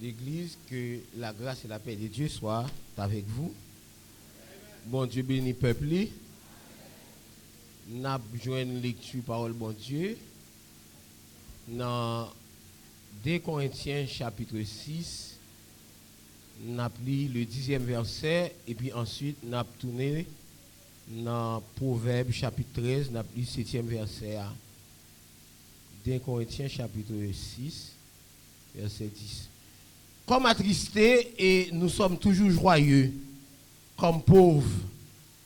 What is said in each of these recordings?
l'Église, que la grâce et la paix de Dieu soient avec vous. Bon Dieu bénit peuple. Nous avons besoin de lecture parole bon Dieu. Dans 2 Corinthiens chapitre 6, nous avons lu le 10e verset et puis ensuite nous avons tourné dans Proverbes chapitre 13, nous avons lu le 7e verset. 2 Corinthiens chapitre 6, verset 10. Comme attristés et nous sommes toujours joyeux, comme pauvres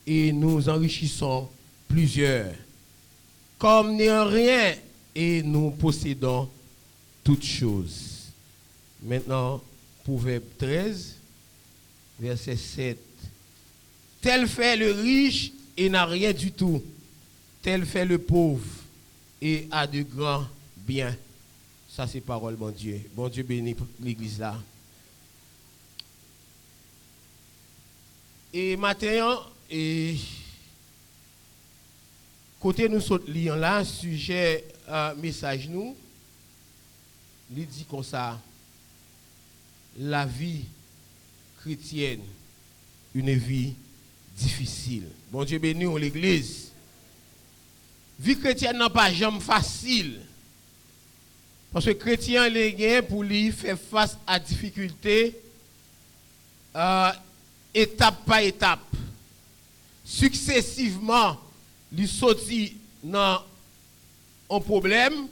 et nous enrichissons plusieurs, comme n'ayant rien et nous possédons toutes choses. Maintenant, Proverbe 13, verset 7. Tel fait le riche et n'a rien du tout, tel fait le pauvre et a de grands biens. Ça, c'est parole, bon Dieu. Bon Dieu bénit l'église là. Et maintenant, côté nous sommes liés là, sujet message nous, il dit comme ça, la vie chrétienne, une vie difficile. Bon Dieu bénit l'église. Vie chrétienne n'a pas jamais facile. Parce que chrétien, les gains pour lui faire face à difficultés, étape par étape, successivement, lui sorti dans un problème,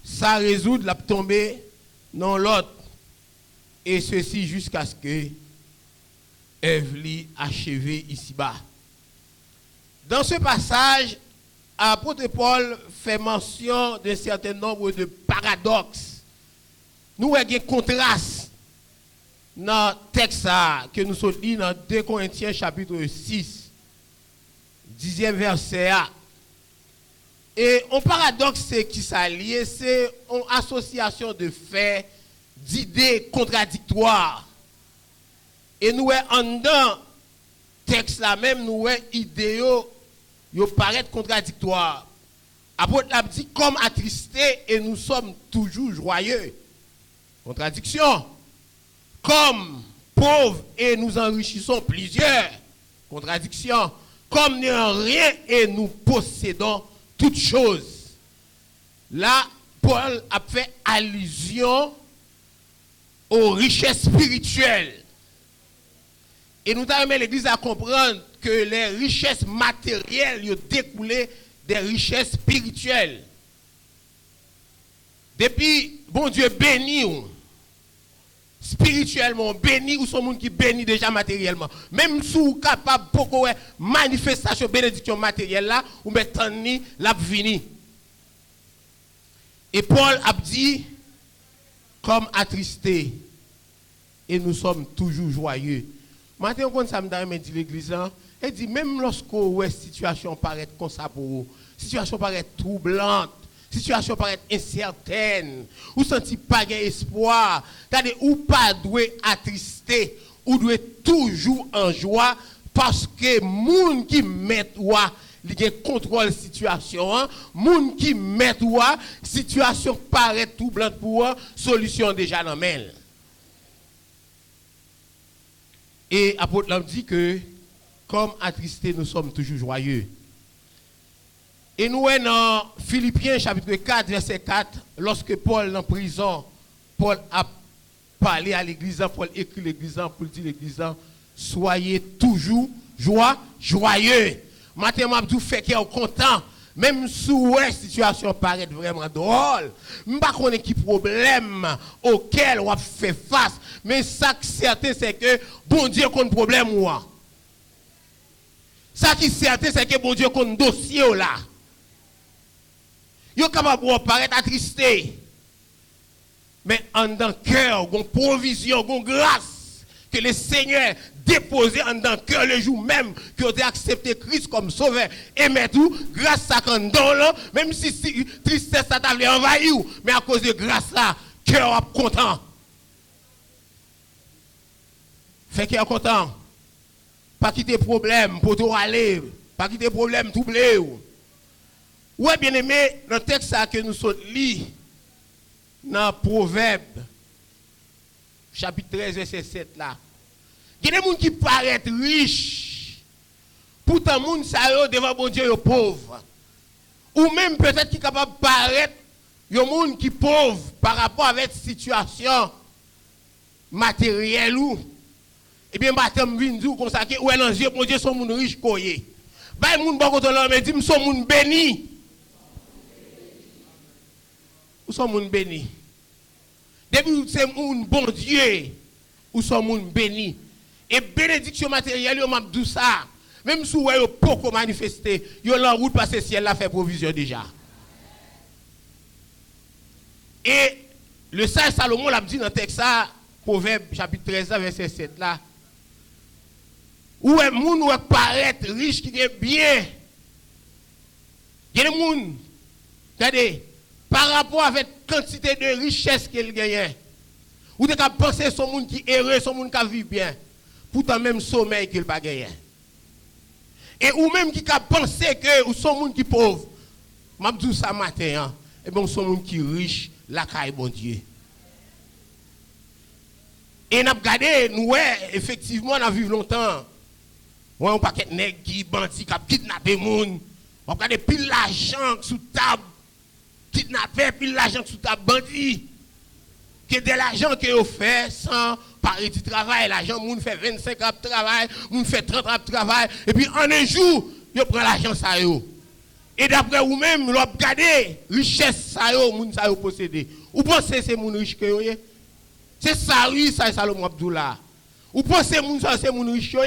ça résout, la tomber dans l'autre. Et ceci jusqu'à ce que Ève l'ait achevé ici-bas. Dans ce passage, l'apôtre Paul fait mention d'un certain nombre de paradoxes. Nous avons un contraste dans le texte que nous sommes lus dans 2 Corinthiens chapitre 6, 10e verset. Et un paradoxe, c'est qui s'allie, c'est une association de faits, d'idées contradictoires. Et nous avons dans le texte là même, nous avons idées qui paraissent contradictoires. Apôtre l'a dit comme attristés et nous sommes toujours joyeux. Contradiction. Comme pauvres et nous enrichissons plusieurs. Contradiction. Comme n'ayant rien et nous possédons toutes choses. Là, Paul a fait allusion aux richesses spirituelles. Et nous avons l'Église à comprendre que les richesses matérielles ont découlé des richesses spirituelles. Depuis, bon Dieu bénit spirituellement, béni ou son monde qui bénit déjà matériellement. Même si vous êtes capable de beaucoup manifestation bénédiction matérielle là, ou mettez ni la vini. Et Paul a dit comme attristé et nous sommes toujours joyeux. Maintenant quand ça me dit l'église là, elle dit même lorsque la situation paraît comme ça pour vous, situation paraît troublante, situation paraît incertaine, ou senti pas d'espoir, c'est-à-dire ou pas doué attristé, ou doué toujours en joie parce que moun qui met ouah, il contrôle situation, moun qui met ouah, situation paraît troublante pour eux, solution déjà dans main. Et l'apôtre l'a dit que comme attristés nous sommes toujours joyeux. Et nous sommes dans Philippiens chapitre 4, verset 4, lorsque Paul en prison, Paul a parlé à l'église, Paul écrit l'église, pour dire l'église, soyez toujours joyeux. Maintenant, je fais qu'il est content, même si la situation paraît vraiment drôle, je ne sais pas quel problème auquel on fait face, mais ça qui est certain, c'est que bon Dieu a un problème. Ça qui est certain, c'est que bon Dieu a un dossier là. Vous êtes capable de paraître attristé. Mais en dans le cœur, une provision, une grâce que le Seigneur déposé en dans le cœur le jour même que vous avez accepté Christ comme sauveur. Et mais tout, grâce à quand là, même si tristesse ça t'a envahi, mais à cause de grâce là, cœur est content. Fait qu'il est content. Pas quitter problème pour tout aller, pas quitter problème tout blé. Ouais, bien aimé, dans le texte que nous sommes lus, dans Proverbe, chapitre 13, verset 7 là. Il y a des gens qui paraissent riches. Pourtant, les gens devant bon Dieu, sont pauvres. Ou même peut-être qui sont capables de paraître, il y a des gens qui sont pauvres par rapport à cette situation matérielle. Eh bien, je vais vous dire comme ça, que dans les yeux, mon Dieu, sont des gens riches. Bah, les gens qui sont là, mais disent, sont des gens bénis. Ou sont des gens bénis. Depuis que c'est un bon Dieu, ou sont des gens bénis. Et bénédiction matérielle, on m'a dit ça. Même si vous avez beaucoup manifesté, vous avez la route parce que le ciel a fait provision déjà. Et le sage Salomon l'a dit dans le texte, Proverbe chapitre 13, verset 7 là. Où est moun ou paraître riche qui est bien. Il y a des gens, regardez, par rapport à la quantité de richesse qu'il gagne, ou de penser son monde qui est heureux, son monde qui vit bien, pourtant même sommeil qu'il pas gagné. Et ou même qui a pensé que ou son monde qui pauvre, m'a dit ça matin, et bon son monde qui riche, la caille bon Dieu. Et n'a regardé nous effectivement on a vécu longtemps. Ouais, un paquet de nègres qui bandit qui kidnappé moun. On regarde pile l'argent sous table. Kidnappé pile l'argent sous table bandit. Que de l'argent que vous fait sans parler du travail, l'argent moun fait 25 ans de travail, moun fait 30 ans de travail et puis en un jour, vous prend l'argent ça yo. Et d'après vous même, vous regardez richesse ça yo, moun ça yo possédé. Ou pensez c'est moun riche que yo. C'est ça oui, ça Salomon Abdoula. Ou pensez moun ça c'est moun riche yo.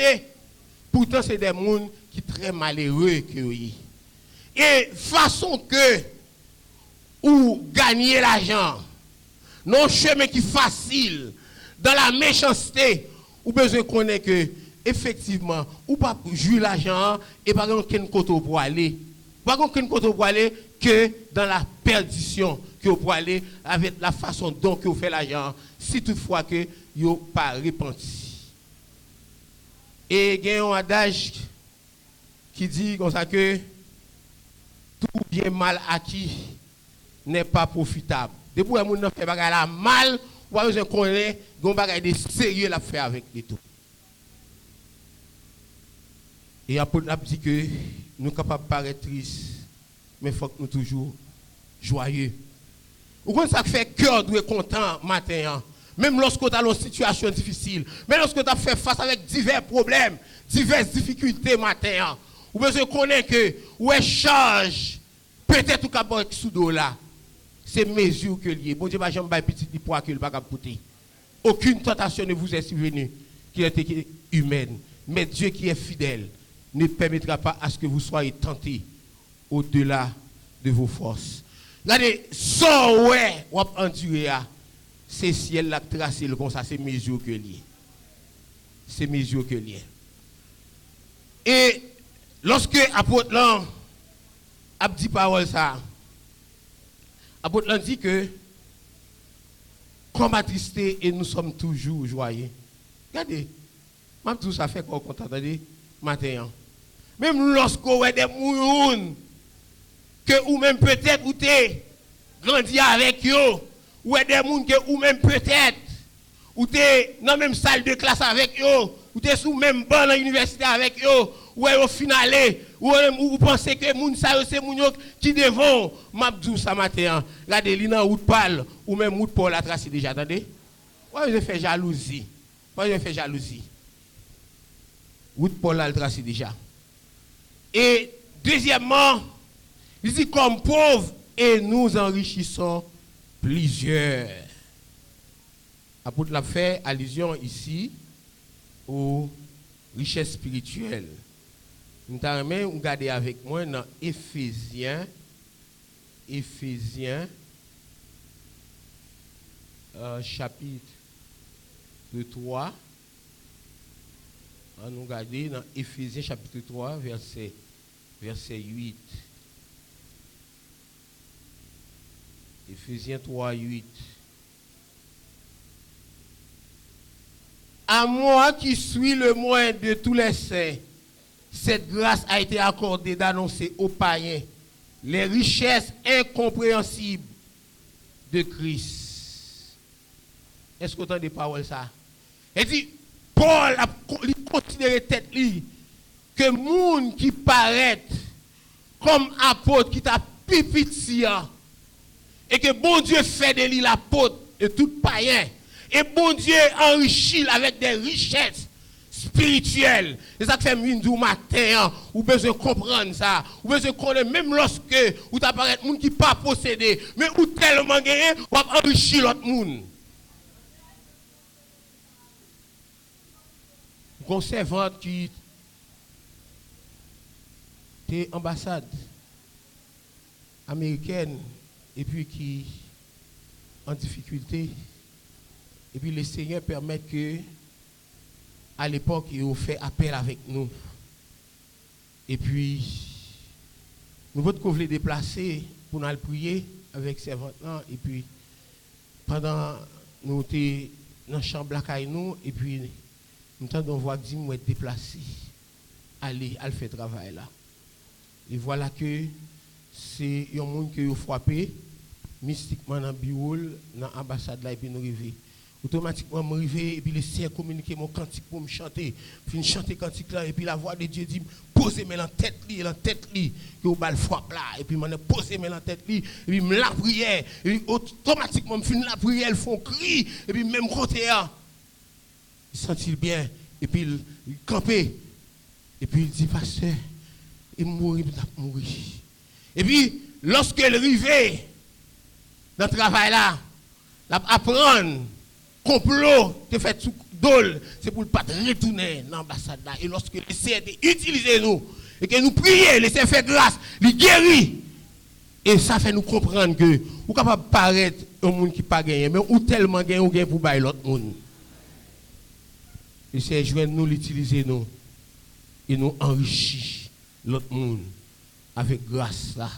Pourtant, c'est des gens qui sont très malheureux. Et façon que ou gagner l'argent, non chemin qui est facile, dans la méchanceté, ou besoin de connaître que, effectivement, ou pas jouer l'argent et pas aucun côté pour aller. Pas aucun côté pour aller que dans la perdition que vous pouvez aller avec la façon dont vous faites l'argent, si toutefois que vous n'avez pas repenti. Et il y a un adage qui dit comme ça que tout bien mal acquis n'est pas profitable. Depuis que les gens fait bagay mal, ou pas besoin connaître gon bagay de sérieux la faire avec les tout. Et apôtre a dit que nous sommes capables de paraître tristes, mais il faut que nous soyons toujours joyeux. Ou quand ça fait cœur doit être content matin. Même lorsque tu as une situation difficile, même lorsque tu as fait face avec divers problèmes, diverses difficultés matin, ou besoin de connaître que ou échange, peut-être ou capable sous dos là. C'est mesure que lié. Bon Dieu va jamais bailler petit poids que le pas capter. Aucune tentation ne vous est survenue qui est humaine, mais Dieu qui est fidèle ne permettra pas à ce que vous soyez tentés au-delà de vos forces. Regardez, sans ouais, ou endurer c'est ciel là tracé comme ça, c'est mesure que lié. C'est mesure que lié. Et lorsque apôtre là a dit parole ça, apôtre là dit que comme attristé et nous sommes toujours joyeux. Regardez, même tout ça fait qu'on content matin. Même lorsque vous avez des mourounes que ou même peut-être vous avez grandi avec eux, ou des gens que ou même peut-être ou t'es dans même salle de classe avec eux, ou t'es sous même banc dans l'université avec eux, ou au final ou pensez que moun ça c'est moun qui devant m'abdou ça matin regardez li nan route pâle ou même route pour la tracer déjà attendez. Ouais, je fais jalousie. Ouais, je fais jalousie. Route pour la tracer déjà. Et deuxièmement, il dit comme pauvres et nous enrichissons plusieurs. Apôtre l'a fait allusion ici aux richesses spirituelles. Nous allons regarder avec moi dans Éphésiens chapitre 3. On nous regarder dans Éphésiens chapitre 3 verset 8. Éphésiens 3, 8. À moi qui suis le moins de tous les saints, cette grâce a été accordée d'annoncer aux païens les richesses incompréhensibles de Christ. Est-ce que vous entendez des paroles ça? Et dit, Paul a considéré tête lui que monde qui paraît comme apôtre qui t'a pipiti et que bon Dieu fait de lui l'apôtre de tout païen et bon Dieu enrichit avec des richesses spirituelles. C'est ça que fait du matin, ou besoin comprendre ça, ou besoin connaître même lorsque ou t'apparaît monde qui pas possédé, mais ou tellement gagné, ou enrichir l'autre monde. Une servante qui était ambassade américaine et puis qui en difficulté et puis le Seigneur permet que à l'époque il a fait appel avec nous et puis nous voulons les déplacer pour nous prier avec servante et puis pendant nous étions dans la chambre là nous et puis nous avons voix dit nous être déplacés aller faire travail là et voilà que c'est un monde qui a frappé mystiquement dans le bureau dans l'ambassade là et puis nous arrivons automatiquement je arrivé et puis le Seigneur communiqué mon cantique pour me chanter puis chanter cantique là et puis la voix de Dieu dit posez moi dans tête li que au bal frappe là et puis m'en posé moi dans tête li et puis me la prière et puis automatiquement me fin la prière ils font cri et puis même côté il sentit bien et puis il campait et puis il dit pasteur il mourir et puis lorsque il arrivait dans le travail là apprendre complot te fait sous dol c'est pour ne pas retourner dans l'ambassade là et lorsque le Seigneur utilise nous et que nous prions le Seigneur fait grâce il guérit et ça fait nous comprendre que ou capable paraître un monde qui pas gagné mais ou tellement gagné ou gagne pour bailler l'autre monde le Seigneur joint nous l'utiliser nous et nous enrichit l'autre monde avec grâce là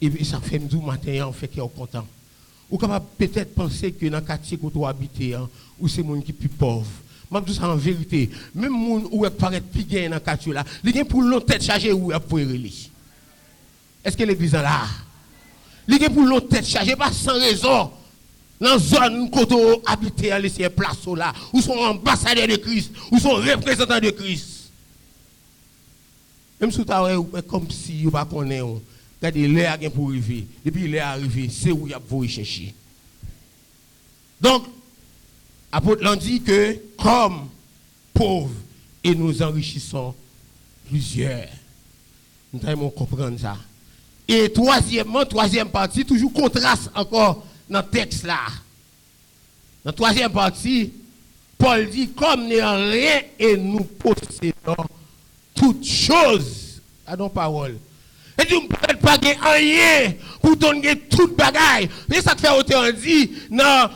et puis ça fait nous matin on fait qu'il est content. Ou capable peut-être penser que dans le quartier où tu habites, ou c'est monde qui est plus pauvre. Je dis ça en vérité. Même monde où il paraît plus gain dans le quartier là, il y a pour l'autre tête chargée ou pour relier. Est-ce que l'église est là? Il y a pour l'autre tête chargée, pas sans raison. Dans la zone où tu habites, laisser place là, où sont ambassadeurs de Christ, où sont représentants de Christ. Même si tu as comme si vous ne connaissez pas. Regardez, l'air a pour arriver. Depuis l'air arrivé, c'est où il y a pour chercher. Donc, l'apôtre l'a dit que, comme pauvres, et nous enrichissons plusieurs. Nous devons comprendre ça. Et troisième partie, toujours contraste encore dans le texte là. Dans la troisième partie, Paul dit, comme n'est rien et nous possédons toutes choses. Pardon, parole. Et tu ne peux pas gagner rien pour donner toute bagaille. C'est ça que fait autant dit dans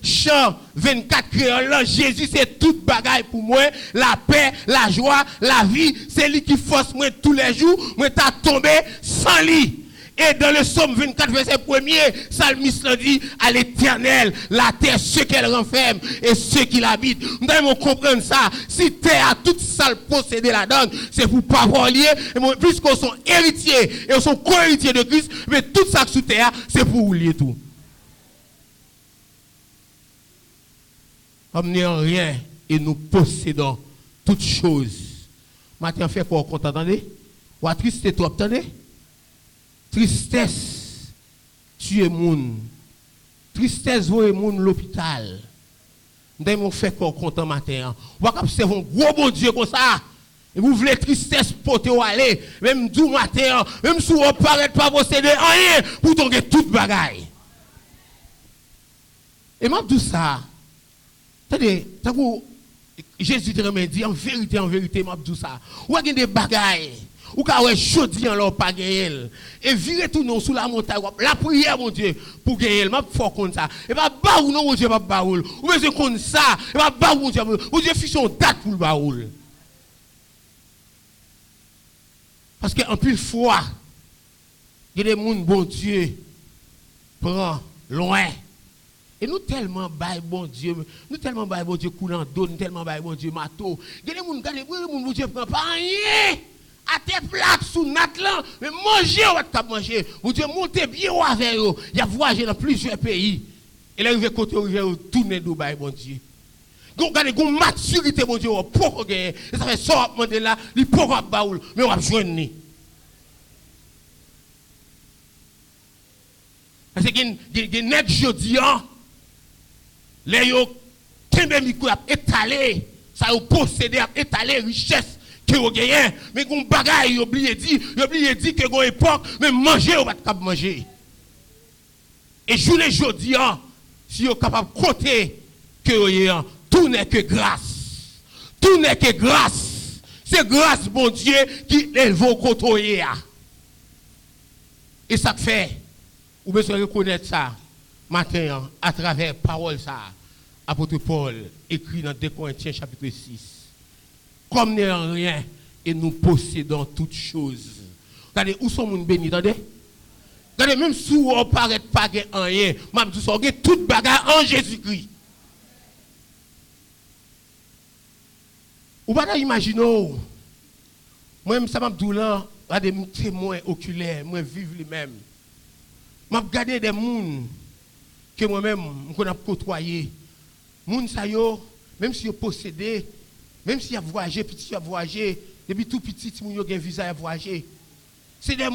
chant 24 créoles. Jésus c'est toute bagaille pour moi. La paix, la joie, la vie. C'est lui qui force moi tous les jours. Moi t'as tombé sans lui. Et dans le psaume 24, verset 1er, Psalmiste dit à l'éternel, la terre, ce qu'elle renferme et ceux qui l'habitent. Nous devons comprendre ça. Si terre a toute ça possédé la donne, c'est pour pas voler. Puisqu'on sont héritiers et on sont co-héritiers de Christ, mais tout ça sous terre, c'est pour vous lier tout. Comme nous rien et nous possédons toutes choses. Maintenant, fait quoi, compte, attendez? Ou triste, toi, attendez? Tristesse, tuer moun. Tristesse, voyer moun l'hôpital. Nous devons faire quoi content matin. Vous pouvez observer un gros bon Dieu comme ça. Et vous voulez tristesse pour te aller. Même du matin, même si vous ne paraît pas posséder rien, pour donner toute bagaille. Et moi, tout ça, Jésus te dit en vérité, moi, tout ça. Vous avez des bagailles. Ou quand vous chaudiez en l'eau, pas gagner. Et virez tout nous sous la montagne. La prière, mon Dieu, pour gagner. Je fort comme ça. Et pas baoul, non, mon Dieu, pas baoul. Ou bien comme ça. Et pas baoul, mon Dieu. Mon Dieu, fiche une date pour le baoul. Parce qu'en plus fois, il y a des gens, bon Dieu, prend loin. Et nous tellement bail bon Dieu, coulant d'eau, nous tellement bail bon Dieu, mato. Il y a des gens, bon Dieu, prend pas rien. À tes plats sous Natlan, mais manger ou à manger. Vous Dieu montez bien avec eux. Il y a voyagé dans plusieurs pays. Et là, il arrive côté où tourner Dubaï, bon Dieu. Regardez, une maturité, bon Dieu, pour gagner. Et ça fait ça, on là, il peut pas baoul, mais on va joindre. Parce que les nègres jeudi, les yo, kembe micro a étalé, ça a possédé, a étalé richesse que vous gagnez. Mais qu'on bagaille, il oublié dit que gon époque, mais manger, on va pas manger. Et journée jeudi, si vous êtes capable de côté que tout n'est que grâce. Tout n'est que grâce. C'est grâce, bon Dieu, qui élève vos côtés. Et ça fait, vous besoin reconnaître ça, matin, à travers parole ça, apôtre Paul, écrit dans 2 Corinthiens chapitre 6. Comme n'est rien, et nous possédons toutes choses. Regardez, où sont nous bénis, attendez? Regardez, même si on ne paraît pas rien, même si on a toute bagarre en Jésus-Christ. Vous ne pouvez pas imaginer, moi-même, ça m'a dit là, regardez, mes témoins oculaires, moi, vivre lui-même. Je regarde des gens que moi-même, je connais côtoyer. Les gens, même si ils possédent, même s'ils ont voyagé, petit, ils ont voyagé, depuis tout petit, ils ont un visa à voyager. C'est des gens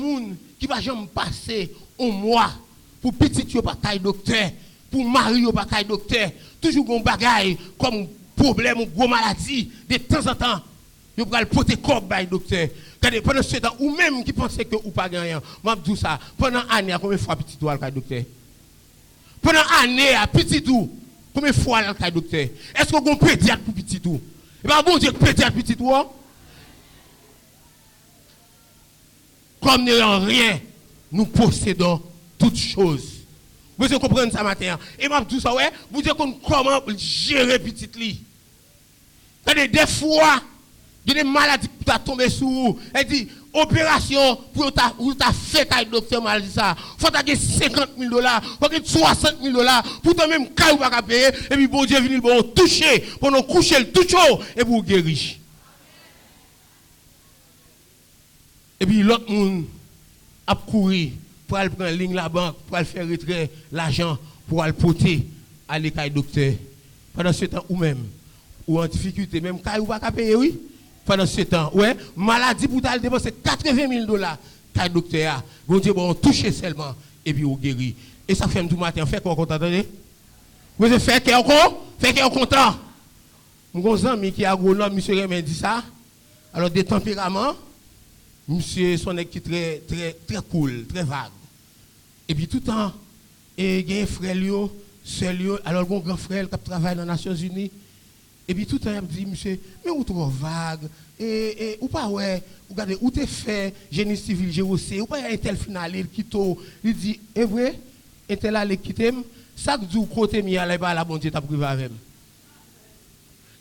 qui ne vont jamais passer un mois pour petit, ils pas de docteur, pour mari, ils pas de docteur. Toujours un bagaille comme problème ou gros maladie, de temps en temps, ils vont le porter comme le docteur. Pendant ce temps, ou même qui pensait que vous pas rien, je dis ça, pendant une année, combien de fois petit doigt le docteur? Pendant une année, petit doigt, combien de fois le docteur? Est-ce que vous avez un pédiatre pour petit doigt? Et bien, bon Dieu, pédiatre petit doigt? Comme nous n'avons rien, nous possédons toutes choses. Vous devez comprendre ça matin. Et je dis ça, ouais, vous devez comment gérer petit lit. Des fois, il y a des maladies qui sont tombées sur vous. Elle dit, opération pour ta fait avec le docteur mal dit ça. Il faut que 50 000 $, il faut que 60 000 $, pour toi même quand vous ne pouvez pas payer. Et puis bon Dieu vient pour toucher, pour nous coucher le tout chaud et pour guérir. Et puis l'autre monde a couru pour aller prendre ligne la banque, pour aller faire retirer l'argent, pour aller porter à l'école docteur. Pendant ce temps, ou même, ou en difficulté, même quand vous ne pouvez pas payer, oui. Pendant ce temps, ouais, maladie pour aller dépenser 80 000 $, quand le docteur a, bon Dieu, bon, toucher seulement, et puis vous guérit. Et ça fait tout matin, fait qu'on content, attendez? Vous avez fait qu'on content. Mon ami qui est agronome, monsieur Remen dit ça. Alors, des tempéraments, monsieur son qui est très cool, très vague. Et puis tout le temps, il y a un frère, alors mon grand frère qui travaille dans les Nations Unies. Et puis tout le temps, il me dit, monsieur, mais où trop vague, et ou pas, ouais, regardez, où t'es fait, génie civil, GOC, ou pas, un tel final, il quitte, il dit, est vrai, un tel allé quitter, chaque jour, côté, il y a la bonne Dieu, t'as privé avec moi.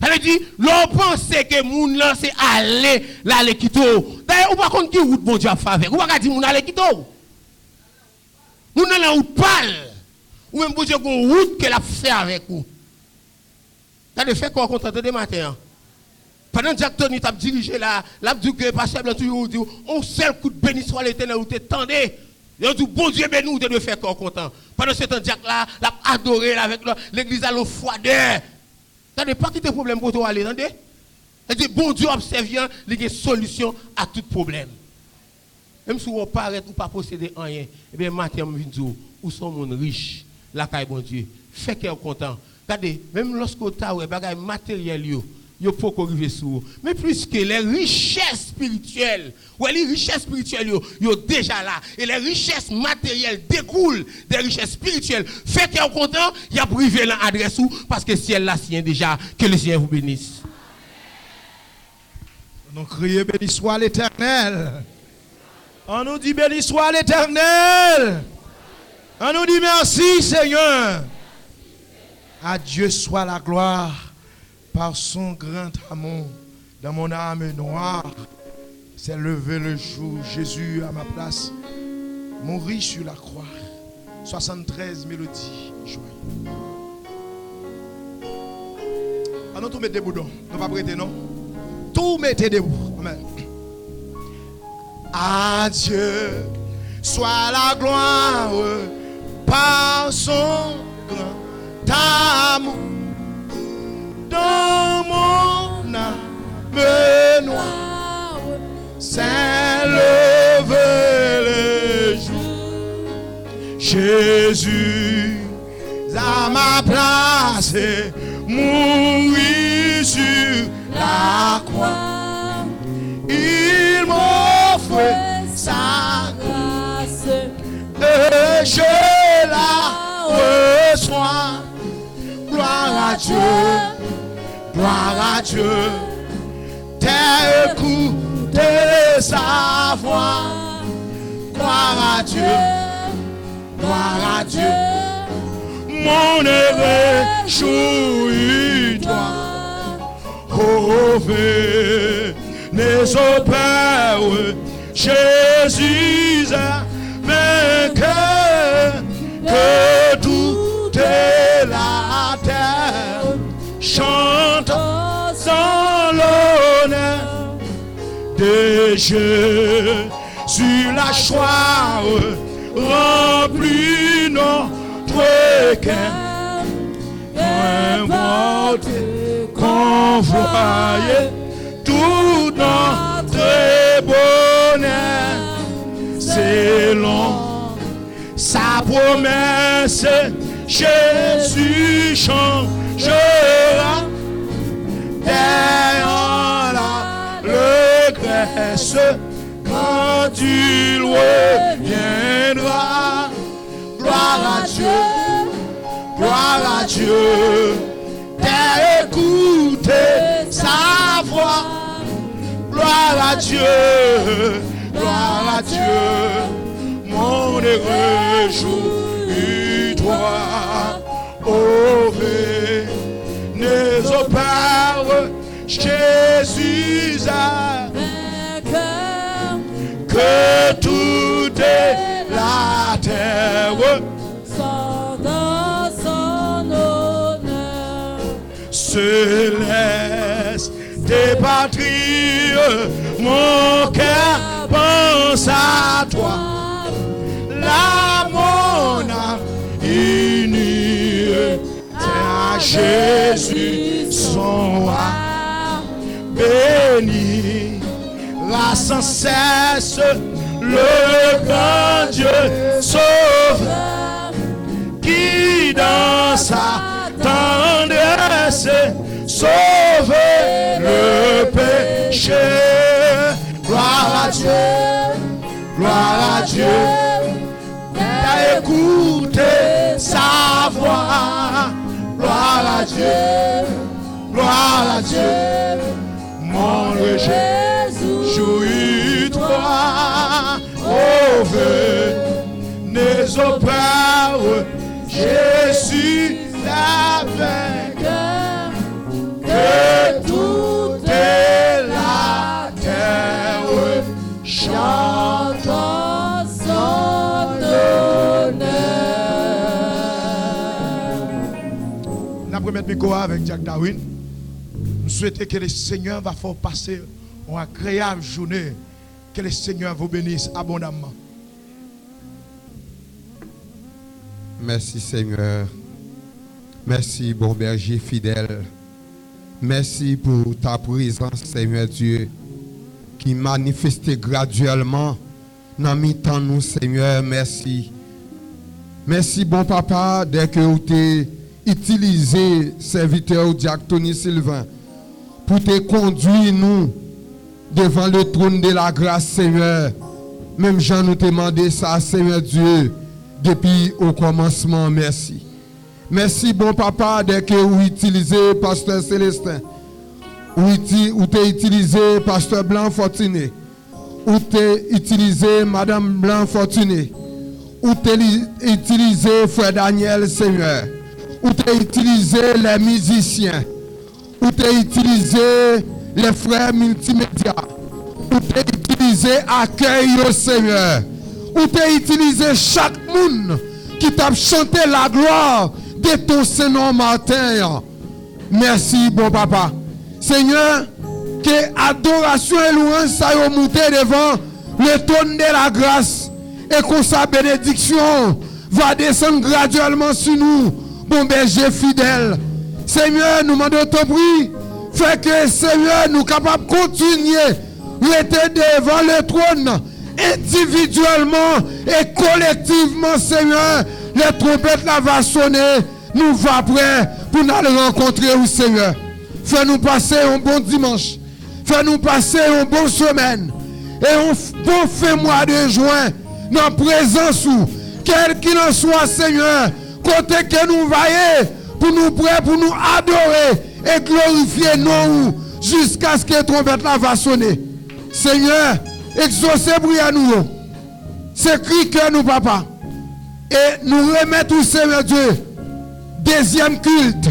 Ça veut dire, l'on pense que moun là, c'est aller, là, les quitter. D'ailleurs, ou pas contre qui route, bon Dieu, a fait avec, ou pas dire, moun aller quitter. Moun là, ou parle, ou même, bon Dieu, une route qu'elle a fait avec vous. T'as de fait quoi contre de matin. Pendant que Jacques Tony t'a dirigé là, l'a dit que pasteur Blanc toujours dit on seul coup de béni soit l'Éternel où t'étendez. Il dit bon Dieu béni de faire quoi content. Pendant ce temps Jacques là, l'a adoré là, avec l'église à l'eau froideur. T'as de pas quitter problème pour toi aller, entendez? Il dit bon Dieu observant, il y a une solution à tout problème. Même si vous paraît ou pas posséder rien, et bien matin on vient dire où sont mon riche, la caille bon Dieu. Fait qu'elle content. Regardez, même lorsque vous avez des bagages matériels, vous pouvez arriver sur. Mais plus que les richesses spirituelles, les richesses spirituelles, sont déjà là. Et les richesses matérielles découlent des richesses spirituelles. Fait qu'ils sont contents, ils ont privé l'adresse parce que si elle l'a sien déjà, que le Seigneur vous bénisse. On crie béni soit l'Éternel. On nous dit béni soit l'Éternel. On nous dit merci Seigneur. À Dieu soit la gloire par son grand amour. Dans mon âme noire, s'est levé le jour. Jésus à ma place, mourit sur la croix. 73 mélodies joyeuses. Ah non, tout mettez debout, non. Ne pas prêter, non. Tout mettez debout. Amen. À Dieu soit la gloire par son grand amour dans mon âme noire, c'est lever les jours. Jésus à ma place et mourir sur la croix. Il m'offre sa grâce et je la reçois. Gloire à Dieu, gloire à Dieu. T'as écouté sa voix. Gloire à Dieu, gloire à Dieu. Mon réjouis toi. Oh, venez au Père, Jésus a vainqueur, que toute la terre chante sans l'honneur de Dieu. Sur la joie remplit notre cœur, qu'importe convoyer tout notre bonheur. C'est long, sa promesse, Jésus changera. Derrière la regresse, quand il reviendra. Gloire à Dieu, gloire à Dieu. T'as écouté sa voix. Gloire à Dieu, gloire à Dieu. Mon réjouis toi. Oh, venez au Père, Jésus a vainqueur, que toute la terre soit dans son honneur. Se laisse des patries, mon cœur pense à toi. La mon âme unie à Jésus son roi. Béni la sans cesse le grand Dieu sauveur, qui dans sa tendresse sauve le péché. Gloire à Dieu, gloire à Dieu. T'as écouté sa voix. Gloire à Dieu, gloire à Dieu. Mon réjouis toi. Oh, venez au Père, Jésus la vainqueur, que toute la terre chante son honneur. La première micro avec Jack Darwin. Nous souhaitons que le Seigneur va faire passer une agréable journée. Que le Seigneur vous bénisse abondamment. Merci Seigneur. Merci bon berger fidèle. Merci pour ta présence Seigneur Dieu qui manifestait graduellement dans mi-temps nous Seigneur. Merci. Merci bon papa dès que vous t'es utilisé serviteur Jack Tony Sylvain pour te conduire nous devant le trône de la grâce, Seigneur. Même Jean nous demandé ça, Seigneur Dieu, depuis au commencement. Merci. Merci, bon papa, dès que vous utilisez Pasteur Célestin, ou t'es utilisé Pasteur Blanc Fortuné, ou t'es utilisé Madame Blanc Fortuné, ou t'es utilisé Frère Daniel, Seigneur, ou t'es utilisé les musiciens, ou t'es utilisé les frères multimédia, ou t'es utilisé accueil au Seigneur, ou t'es utilisé chaque monde qui t'a chanté la gloire de ton Seigneur matin. Merci, bon papa. Seigneur, que adoration et louange ça y monté devant le trône de la grâce et que sa bénédiction va descendre graduellement sur nous. bon berger fidèle. Seigneur, nous demandons ton prix. Fait que, Seigneur, nous capables de continuer rester devant le trône individuellement et collectivement, Seigneur. Les trompettes là va sonner. Nous va prêts pour nous aller rencontrer au Seigneur. Fais-nous passer un bon dimanche. Fais-nous passer une bonne semaine. Et un bon fin mois de juin. Dans la présence où, quel qu'il en soit, Seigneur, côté que nous voyons, pour nous prêts, pour nous adorer et glorifier nous jusqu'à ce que la trompette là va sonner. Seigneur, exaucez prière nous. C'est cri que nous, papa. Et nous remettons au Seigneur Dieu. Deuxième culte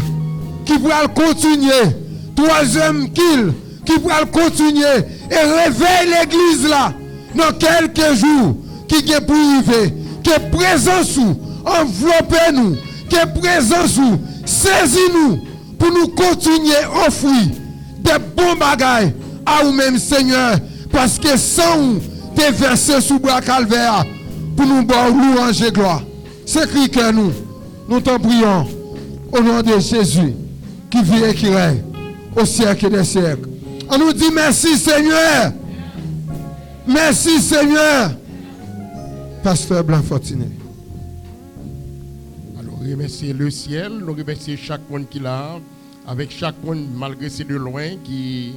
qui pourra continuer. Troisième culte qui pourra continuer. Et réveille l'église là dans quelques jours qui est pour arriver. Que présence ou enveloppez nous. Que présence ou saisis-nous pour nous continuer à offrir des bons bagailles à vous-même, Seigneur. Parce que sans vous, t'es versé sous bras calvaire pour nous boire louange et gloire. C'est cri que nous t'en prions au nom de Jésus qui vit et qui règne au siècle des siècles. On nous dit merci Seigneur. Merci Seigneur. Pasteur Blanc Fortuné. Alors, remercier le ciel, nous remercier chaque monde qui l'a, avec chaque monde, malgré c'est de loin, qui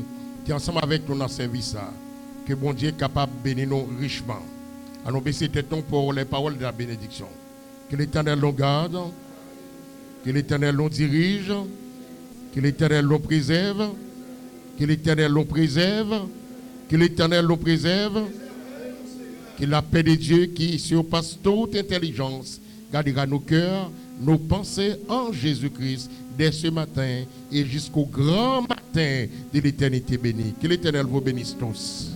est ensemble avec nous dans ce service. Que bon Dieu est capable de bénir nous richement. Alors, baisser tes tons pour les paroles de la bénédiction. Que l'Éternel nous garde, que l'Éternel nous dirige, que l'Éternel nous préserve, que l'Éternel nous préserve, que l'Éternel nous préserve, que la paix de Dieu qui surpasse toute intelligence gardera nos cœurs, nos pensées en Jésus-Christ dès ce matin et jusqu'au grand matin de l'éternité bénie. Que l'Éternel vous bénisse tous.